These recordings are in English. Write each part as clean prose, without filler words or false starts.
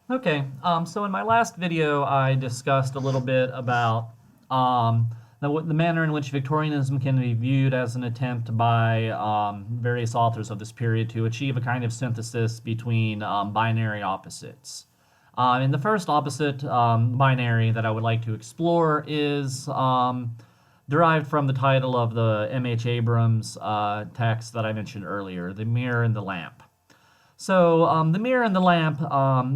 So in my last video, I discussed a little bit about the manner in which Victorianism can be viewed as an attempt by various authors of this period to achieve a kind of synthesis between binary opposites. And the first opposite binary that I would like to explore is derived from the title of the M.H. Abrams text that I mentioned earlier, The Mirror and the Lamp. So, The Mirror and the Lamp,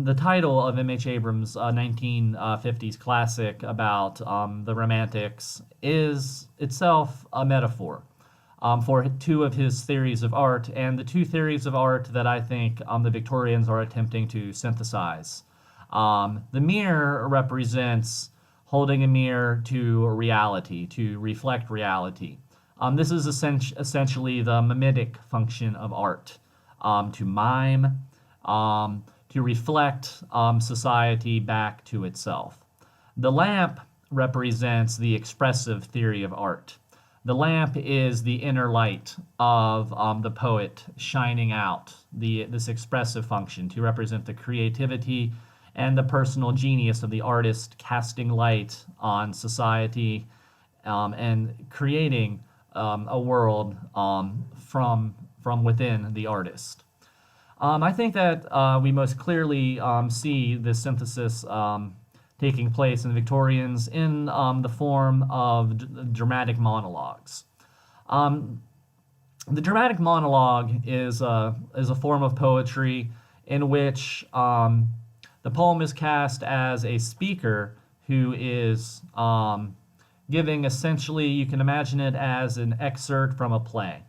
the title of M.H. Abrams' 1950s classic about the Romantics, is itself a metaphor for two of his theories of art, and the two theories of art that I think the Victorians are attempting to synthesize. The mirror represents holding a mirror to reality, to reflect reality. This is essentially the mimetic function of art. To mime, to reflect society back to itself. The lamp represents the expressive theory of art. The lamp is the inner light of the poet shining out, this expressive function to represent the creativity and the personal genius of the artist casting light on society and creating a world from within the artist. I think that we most clearly see this synthesis taking place in the Victorians in the form of dramatic monologues. The dramatic monologue is a form of poetry in which the poem is cast as a speaker who is giving essentially, you can imagine it as an excerpt from a play.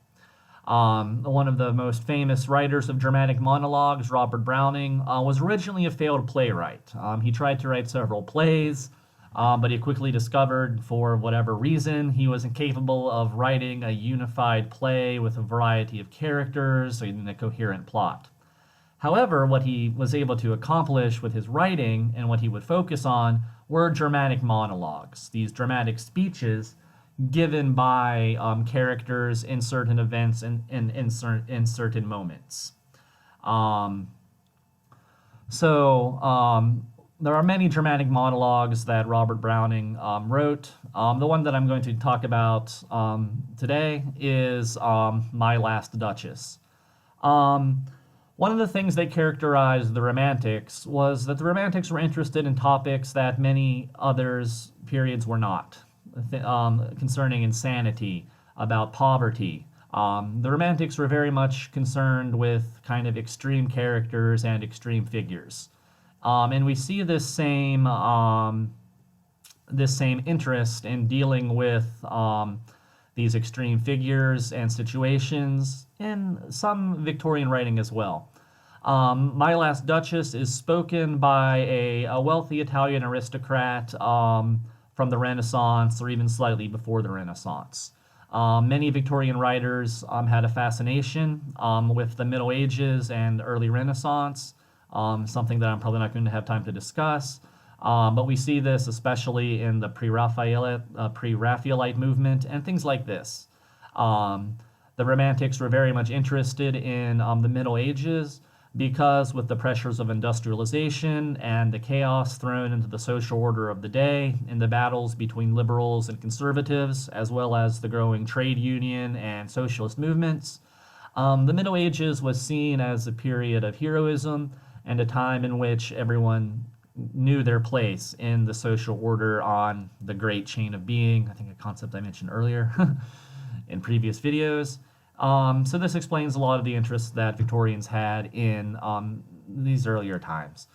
One of the most famous writers of dramatic monologues, Robert Browning, was originally a failed playwright. He tried to write several plays, but he quickly discovered, for whatever reason, he was incapable of writing a unified play with a variety of characters in a coherent plot. However, what he was able to accomplish with his writing and what he would focus on were dramatic monologues, these dramatic speeches given by characters in certain events and in certain moments. There are many dramatic monologues that Robert Browning wrote. The one that I'm going to talk about today is My Last Duchess. One of the things that characterized the Romantics was that the Romantics were interested in topics that many others periods were not, concerning insanity, about poverty. The Romantics were very much concerned with kind of extreme characters and extreme figures. And we see this same interest in dealing with these extreme figures and situations in some Victorian writing as well. My Last Duchess is spoken by a wealthy Italian aristocrat from the Renaissance or even slightly before the Renaissance. Many Victorian writers had a fascination with the Middle Ages and early Renaissance, something that I'm probably not going to have time to discuss. But we see this especially in the pre-Raphaelite movement and things like this. The Romantics were very much interested in the Middle Ages because with the pressures of industrialization and the chaos thrown into the social order of the day in the battles between liberals and conservatives, as well as the growing trade union and socialist movements, the Middle Ages was seen as a period of heroism and a time in which everyone knew their place in the social order on the great chain of being, I think a concept I mentioned earlier in previous videos. So this explains a lot of the interests that Victorians had in these earlier times.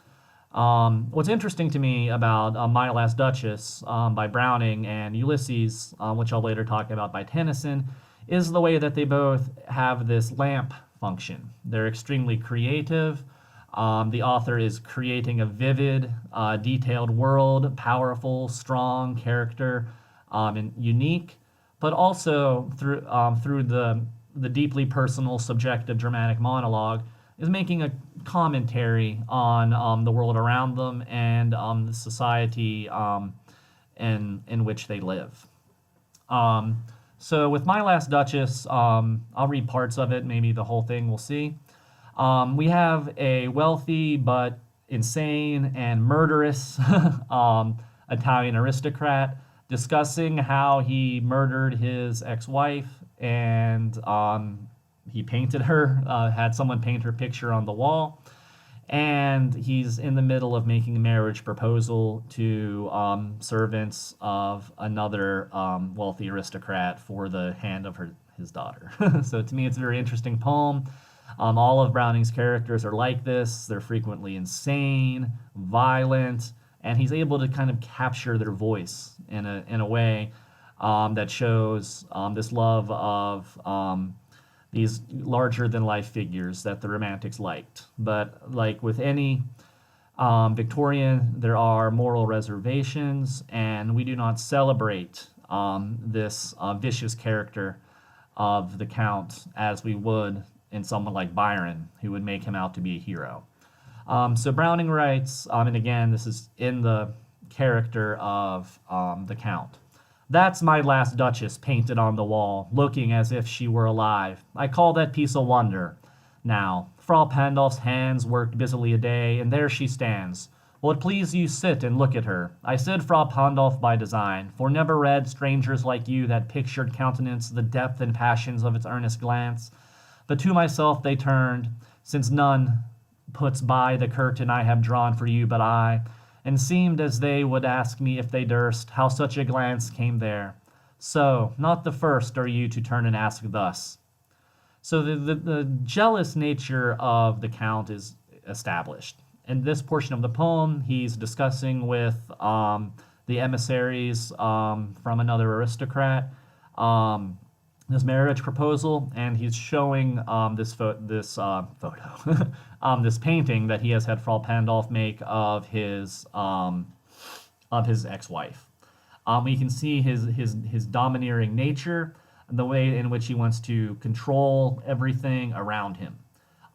What's interesting to me about My Last Duchess by Browning and Ulysses, which I'll later talk about by Tennyson, is the way that they both have this lamp function. They're extremely creative. The author is creating a vivid, detailed world, powerful, strong character, and unique, but also through the deeply personal, subjective, dramatic monologue, is making a commentary on the world around them and the society in which they live. So with My Last Duchess, I'll read parts of it, maybe the whole thing, we'll see. We have a wealthy but insane and murderous Italian aristocrat, discussing how he murdered his ex-wife and he painted her, had someone paint her picture on the wall. And he's in the middle of making a marriage proposal to servants of another wealthy aristocrat for the hand of his daughter. So to me, it's a very interesting poem. All of Browning's characters are like this. They're frequently insane, violent, and he's able to kind of capture their voice in a way that shows this love of these larger-than-life figures that the Romantics liked. But like with any Victorian, there are moral reservations, and we do not celebrate this vicious character of the Count as we would in someone like Byron, who would make him out to be a hero. So Browning writes, and again, this is in the character of the Count. That's my last Duchess painted on the wall, looking as if she were alive. I call that piece a wonder. Now, Frau Pandolf's hands worked busily a day, and there she stands. Will it please you sit and look at her? I said Frau Pandolf by design, for never read strangers like you that pictured countenance, the depth and passions of its earnest glance. But to myself they turned, since none puts by the curtain I have drawn for you but I, and seemed as they would ask me if they durst, how such a glance came there. So, not the first are you to turn and ask thus. So the jealous nature of the Count is established. In this portion of the poem, he's discussing with the emissaries from another aristocrat this marriage proposal, and he's showing this photo, this painting that he has had Frau Pandolf make of his ex-wife. We can see his domineering nature, the way in which he wants to control everything around him.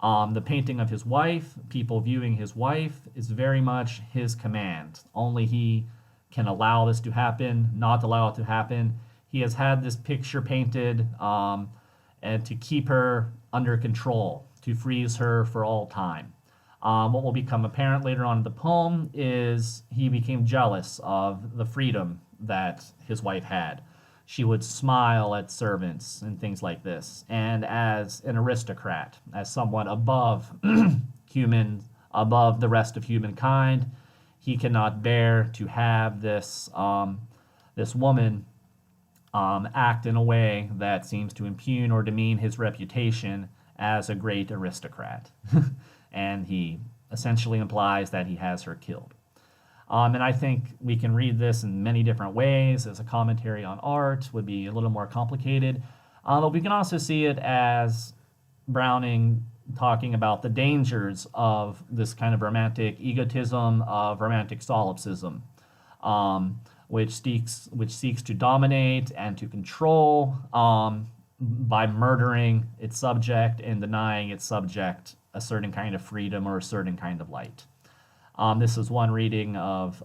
The painting of his wife, people viewing his wife, is very much his command. Only he can allow this to happen, not allow it to happen. He has had this picture painted and to keep her under control, to freeze her for all time. What will become apparent later on in the poem is he became jealous of the freedom that his wife had. She would smile at servants and things like this. And as an aristocrat, as someone above above the rest of humankind, he cannot bear to have this woman act in a way that seems to impugn or demean his reputation as a great aristocrat. And he essentially implies that he has her killed. And I think we can read this in many different ways. As a commentary on art would be a little more complicated. But we can also see it as Browning talking about the dangers of this kind of romantic egotism, of romantic solipsism, which seeks to dominate and to control by murdering its subject and denying its subject a certain kind of freedom or a certain kind of light. This is one reading of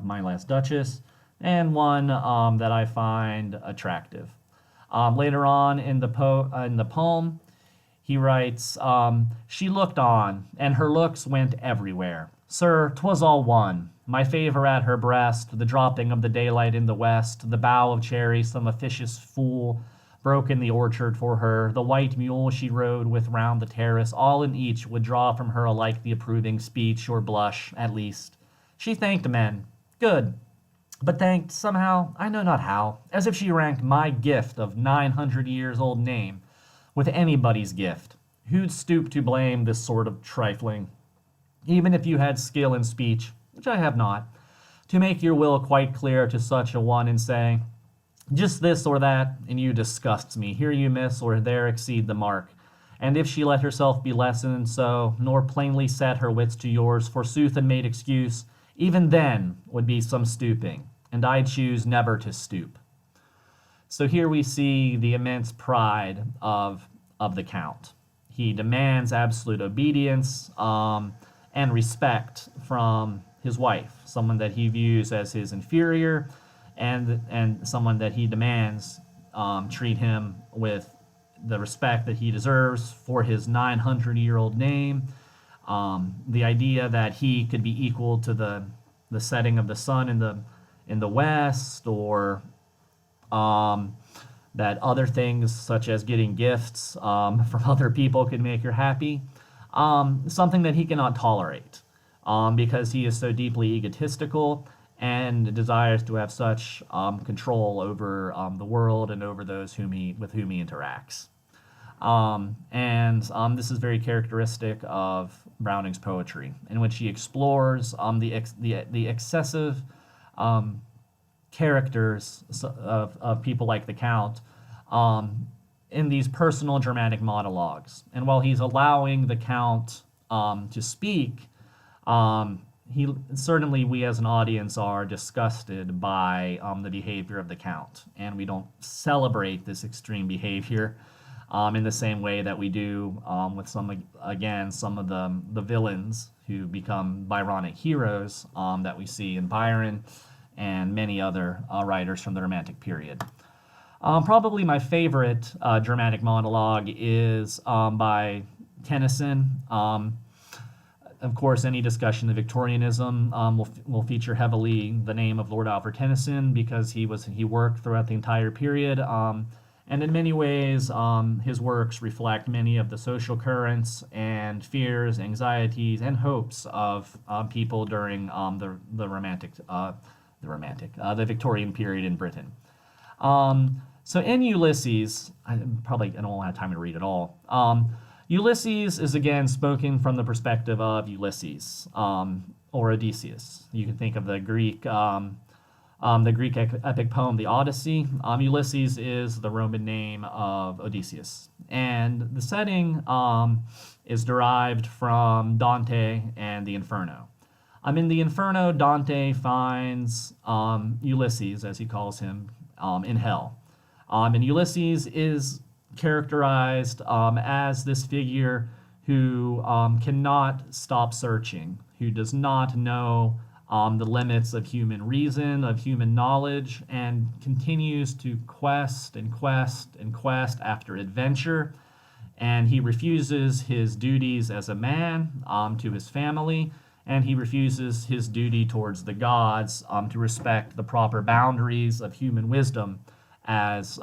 My Last Duchess, and one that I find attractive. Later on in the poem, he writes, she looked on, and her looks went everywhere. Sir, 'twas all one. My favor at her breast, the dropping of the daylight in the west, the bough of cherry some officious fool broke in the orchard for her, the white mule she rode with round the terrace, all in each would draw from her alike the approving speech, or blush, at least. She thanked men. Good. But thanked, somehow, I know not how, as if she ranked my gift of 900 years old name with anybody's gift. Who'd stoop to blame this sort of trifling? Even if you had skill in speech, which I have not, to make your will quite clear to such a one and say, just this or that, and you disgusts me. Here you miss, or there exceed the mark. And if she let herself be lessoned so, nor plainly set her wits to yours, forsooth and made excuse, even then would be some stooping, and I choose never to stoop. So here we see the immense pride of the Count. He demands absolute obedience and respect from his wife, someone that he views as his inferior, and someone that he demands treat him with the respect that he deserves for his 900-year-old name, The idea that he could be equal to the setting of the sun in the west, or that other things such as getting gifts from other people could make her happy. Something that he cannot tolerate because he is so deeply egotistical and desires to have such control over the world and over those with whom he interacts. This is very characteristic of Browning's poetry, in which he explores the excessive characters of people like the Count in these personal dramatic monologues. And while he's allowing the Count to speak, we as an audience are disgusted by the behavior of the Count, and we don't celebrate this extreme behavior in the same way that we do with some of the villains who become Byronic heroes that we see in Byron and many other writers from the Romantic period. Probably my favorite dramatic monologue is by Tennyson. Of course, any discussion of Victorianism will feature heavily the name of Lord Alfred Tennyson, because he worked throughout the entire period. And in many ways, his works reflect many of the social currents and fears, anxieties, and hopes of people during the Victorian period in Britain. So in Ulysses, I don't have time to read it all. Ulysses is again spoken from the perspective of Ulysses, or Odysseus. You can think of the Greek epic poem, the Odyssey. Ulysses is the Roman name of Odysseus. And the setting is derived from Dante and the Inferno. In the Inferno, Dante finds Ulysses, as he calls him, in hell. And Ulysses is characterized as this figure who cannot stop searching, who does not know the limits of human reason, of human knowledge, and continues to quest and quest and quest after adventure. And he refuses his duties as a man to his family, and he refuses his duty towards the gods to respect the proper boundaries of human wisdom, as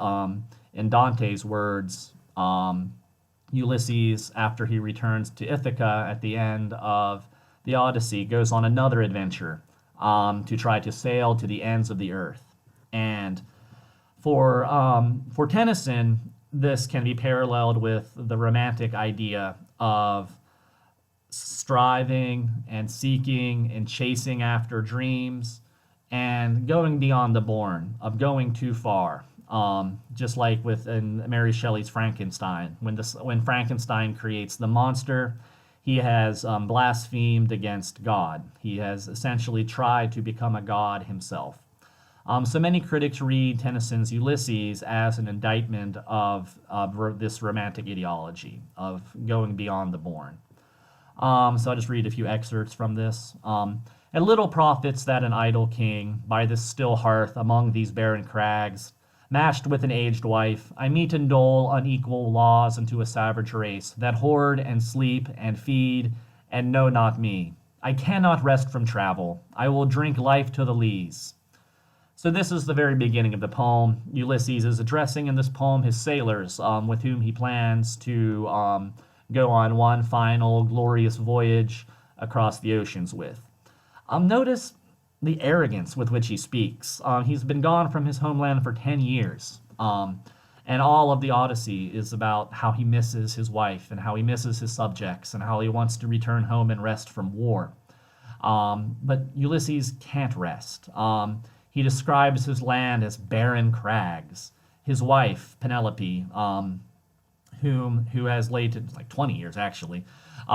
in Dante's words, Ulysses, after he returns to Ithaca at the end of the Odyssey, goes on another adventure to try to sail to the ends of the earth. And for Tennyson, this can be paralleled with the romantic idea of striving and seeking and chasing after dreams and going beyond the bourne, of going too far. Just like in Mary Shelley's Frankenstein, when Frankenstein creates the monster, he has blasphemed against God. He has essentially tried to become a god himself. So many critics read Tennyson's Ulysses as an indictment of this romantic ideology of going beyond the bourne. So I'll just read a few excerpts from this. "It little profits that an idle king, by this still hearth among these barren crags, matched with an aged wife, I meet and dole unequal laws unto a savage race, that hoard and sleep and feed and know not me. I cannot rest from travel. I will drink life to the lees." So this is the very beginning of the poem. Ulysses is addressing in this poem his sailors, with whom he plans to go on one final glorious voyage across the oceans with. Notice the arrogance with which he speaks. He's been gone from his homeland for 10 years. And all of the Odyssey is about how he misses his wife and how he misses his subjects and how he wants to return home and rest from war. But Ulysses can't rest. He describes his land as barren crags. His wife, Penelope, who has waited, like 20 years actually,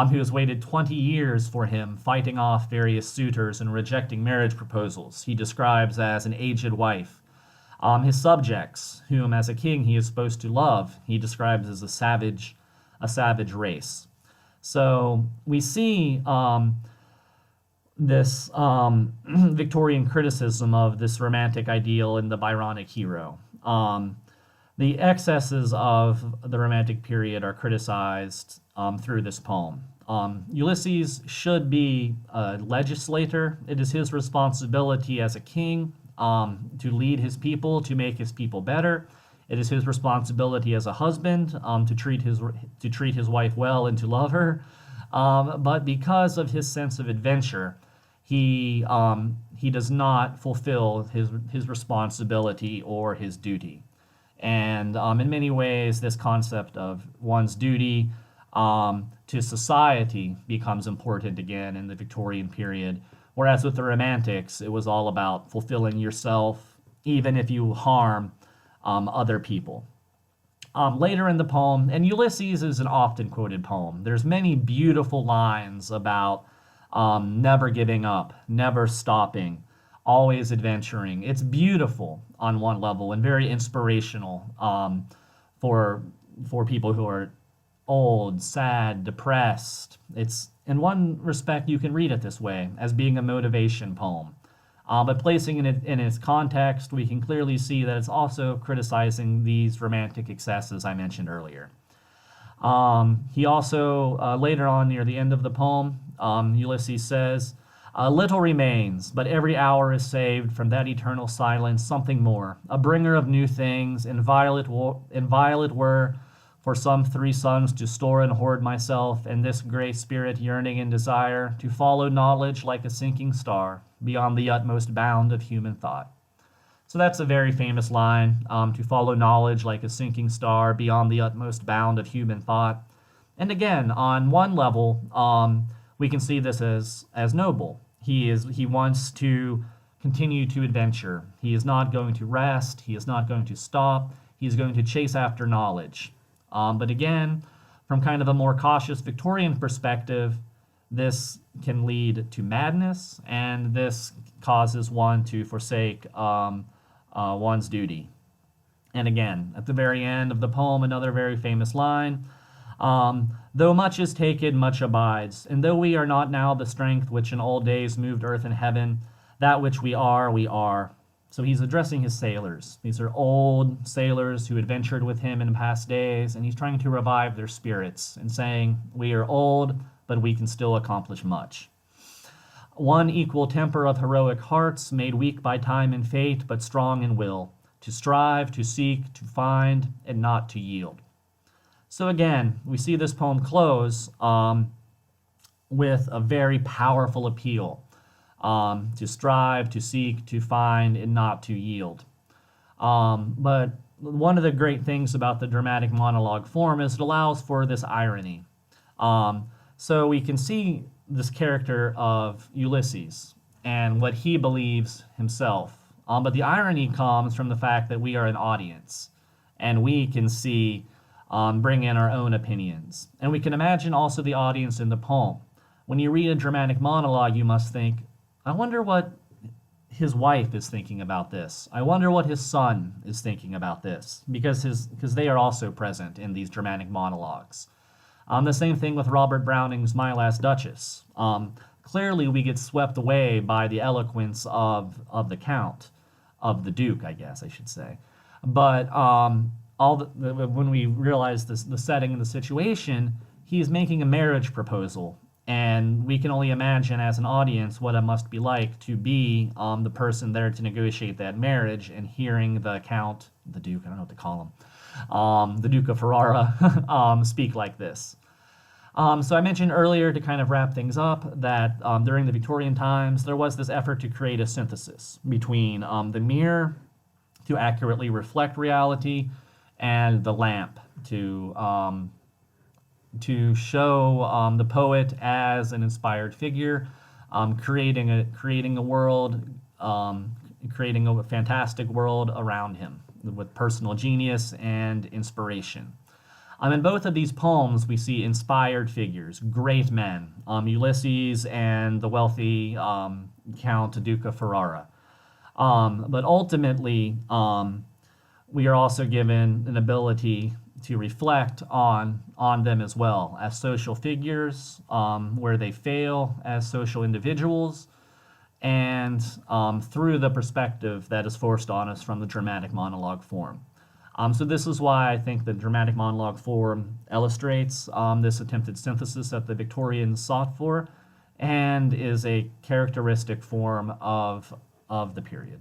who has waited 20 years for him, fighting off various suitors and rejecting marriage proposals, he describes as an aged wife. His subjects, whom as a king he is supposed to love, he describes as a savage race. So we see this Victorian criticism of this romantic ideal in the Byronic hero. The excesses of the Romantic period are criticized through this poem. Ulysses should be a legislator. It is his responsibility as a king to lead his people, to make his people better. It is his responsibility as a husband to treat his wife well and to love her. But because of his sense of adventure, he does not fulfill his responsibility or his duty. And in many ways, this concept of one's duty to society becomes important again in the Victorian period. Whereas with the Romantics, it was all about fulfilling yourself, even if you harm other people. Later in the poem, and Ulysses is an often quoted poem, there's many beautiful lines about never giving up, never stopping, always adventuring. It's beautiful on one level and very inspirational for people who are old, sad, depressed. It's, in one respect, you can read it this way, as being a motivation poem. But placing it in its context, we can clearly see that it's also criticizing these romantic excesses I mentioned earlier. He also, later on near the end of the poem, Ulysses says, little remains, but every hour is saved from that eternal silence, something more, a bringer of new things, inviolate were, for some 3 suns to store and hoard myself, and this gray spirit yearning and desire, to follow knowledge like a sinking star, beyond the utmost bound of human thought. So that's a very famous line, to follow knowledge like a sinking star, beyond the utmost bound of human thought. And again, on one level, we can see this as noble. He wants to continue to adventure. He is not going to rest. He is not going to stop. He is going to chase after knowledge. But again, from kind of a more cautious Victorian perspective, this can lead to madness, and this causes one to forsake one's duty. And again, at the very end of the poem, another very famous line, though much is taken, much abides, and though we are not now the strength which in old days moved earth and heaven, that which we are, we are. So he's addressing his sailors. These are old sailors who adventured with him in past days, and he's trying to revive their spirits and saying, we are old, but we can still accomplish much. One equal temper of heroic hearts, made weak by time and fate, but strong in will, to strive, to seek, to find, and not to yield. So again, we see this poem close with a very powerful appeal. To strive, to seek, to find, and not to yield. But one of the great things about the dramatic monologue form is it allows for this irony. So we can see this character of Ulysses and what he believes himself. But the irony comes from the fact that we are an audience, and we can see, bring in our own opinions. And we can imagine also the audience in the poem. When you read a dramatic monologue, you must think, I wonder what his wife is thinking about this. I wonder what his son is thinking about this, because they are also present in these dramatic monologues. The same thing with Robert Browning's My Last Duchess. Clearly, we get swept away by the eloquence of the Count, of the Duke, I guess I should say. But when we realize the setting and the situation, he's making a marriage proposal. And we can only imagine as an audience what it must be like to be the person there to negotiate that marriage and hearing the Count, the Duke, I don't know what to call him, the Duke of Ferrara speak like this. So I mentioned earlier, to kind of wrap things up, that during the Victorian times, there was this effort to create a synthesis between the mirror to accurately reflect reality and the lamp to show the poet as an inspired figure, creating a world, creating a fantastic world around him with personal genius and inspiration. In both of these poems, we see inspired figures, great men, Ulysses and the wealthy Count Duke of Ferrara. But ultimately, we are also given an ability to reflect on them as well as social figures, where they fail as social individuals, and through the perspective that is forced on us from the dramatic monologue form. So this is why I think the dramatic monologue form illustrates this attempted synthesis that the Victorians sought for, and is a characteristic form of the period.